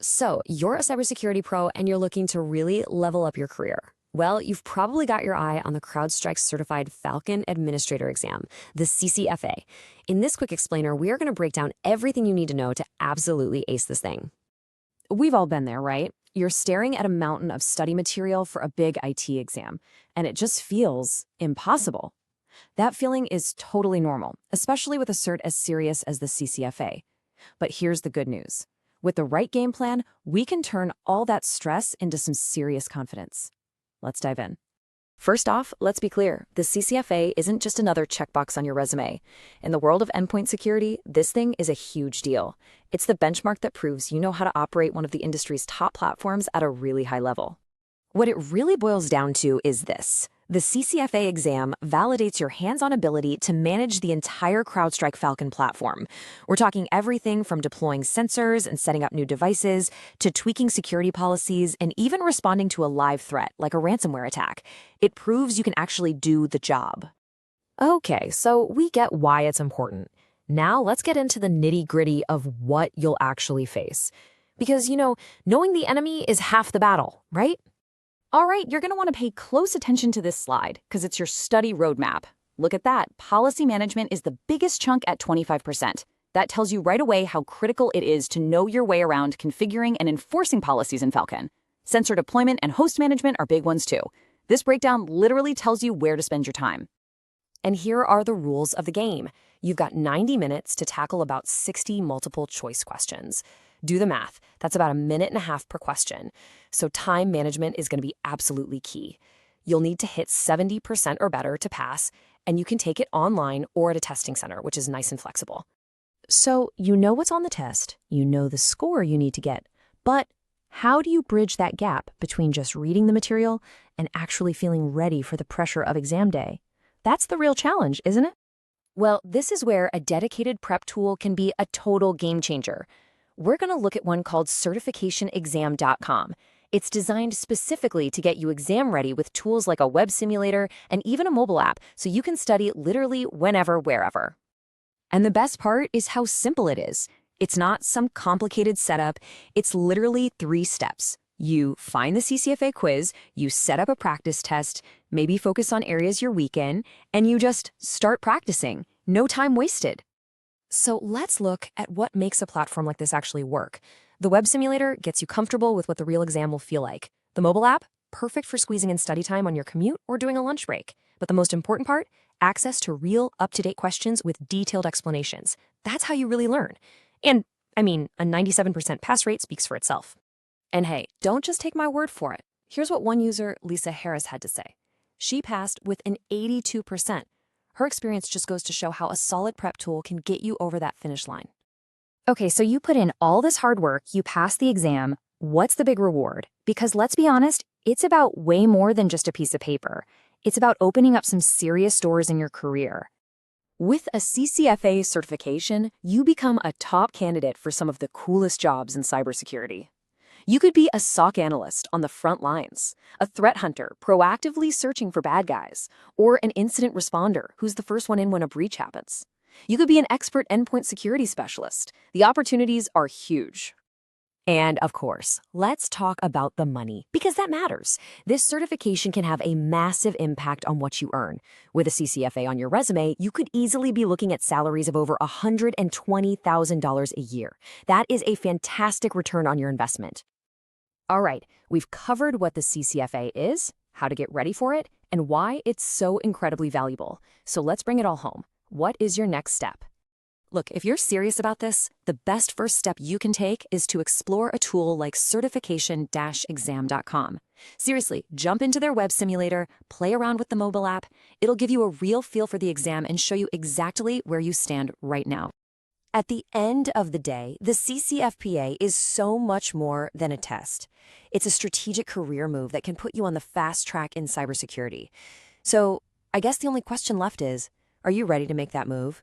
So, you're a cybersecurity pro and you're looking to really level up your career. Well, you've probably got your eye on the CrowdStrike Certified Falcon Administrator exam, the CCFA. In this quick explainer, we are going to break down everything you need to know to absolutely ace this thing. We've all been there, right? You're staring at a mountain of study material for a big IT exam, and it just feels impossible. That feeling is totally normal, especially with a cert as serious as the CCFA. But here's the good news. With the right game plan, we can turn all that stress into some serious confidence. Let's dive in. First off, let's be clear. The CCFA isn't just another checkbox on your resume. In the world of endpoint security, this thing is a huge deal. It's the benchmark that proves you know how to operate one of the industry's top platforms at a really high level. What it really boils down to is this. The CCFA exam validates your hands-on ability to manage the entire CrowdStrike Falcon platform. We're talking everything from deploying sensors and setting up new devices to tweaking security policies and even responding to a live threat like a ransomware attack. It proves you can actually do the job. Okay, so we get why it's important. Now let's get into the nitty-gritty of what you'll actually face. Because, knowing the enemy is half the battle, right? All right, you're going to want to pay close attention to this slide because it's your study roadmap. Look at that. Policy management is the biggest chunk at 25%. That tells you right away how critical it is to know your way around configuring and enforcing policies in Falcon. Sensor deployment and host management are big ones too. This breakdown literally tells you where to spend your time. And here are the rules of the game. You've got 90 minutes to tackle about 60 multiple choice questions. Do the math. That's about 1.5 minutes per question. So time management is going to be absolutely key. You'll need to hit 70% or better to pass, and you can take it online or at a testing center, which is nice and flexible. So you know what's on the test, you know the score you need to get, but how do you bridge that gap between just reading the material and actually feeling ready for the pressure of exam day? That's the real challenge, isn't it? Well, this is where a dedicated prep tool can be a total game changer. We're going to look at one called certificationexam.com. It's designed specifically to get you exam ready with tools like a web simulator and even a mobile app so you can study literally whenever, wherever. And the best part is how simple it is. It's not some complicated setup. It's literally 3 steps. You find the CCFA quiz, you set up a practice test, maybe focus on areas you're weak in, and you just start practicing. No time wasted. So let's look at what makes a platform like this actually work. The web simulator gets you comfortable with what the real exam will feel like. The mobile app, perfect for squeezing in study time on your commute or doing a lunch break. But the most important part, access to real, up-to-date questions with detailed explanations. That's how you really learn. And, a 97% pass rate speaks for itself. And hey, don't just take my word for it. Here's what one user, Lisa Harris, had to say. She passed with an 82%. Her experience just goes to show how a solid prep tool can get you over that finish line. Okay, so you put in all this hard work, you pass the exam. What's the big reward? Because let's be honest, it's about way more than just a piece of paper. It's about opening up some serious doors in your career. With a CCFA certification, you become a top candidate for some of the coolest jobs in cybersecurity. You could be a SOC analyst on the front lines, a threat hunter proactively searching for bad guys, or an incident responder who's the first one in when a breach happens. You could be an expert endpoint security specialist. The opportunities are huge. And of course, let's talk about the money, because that matters. This certification can have a massive impact on what you earn. With a CCFA on your resume, you could easily be looking at salaries of over $120,000 a year. That is a fantastic return on your investment. All right, we've covered what the CCFA is, how to get ready for it, and why it's so incredibly valuable. So let's bring it all home. What is your next step? Look, if you're serious about this, the best first step you can take is to explore a tool like certification-exam.com. Seriously, jump into their web simulator, play around with the mobile app. It'll give you a real feel for the exam and show you exactly where you stand right now. At the end of the day, the CCFPA is so much more than a test. It's a strategic career move that can put you on the fast track in cybersecurity. So I guess the only question left is, are you ready to make that move?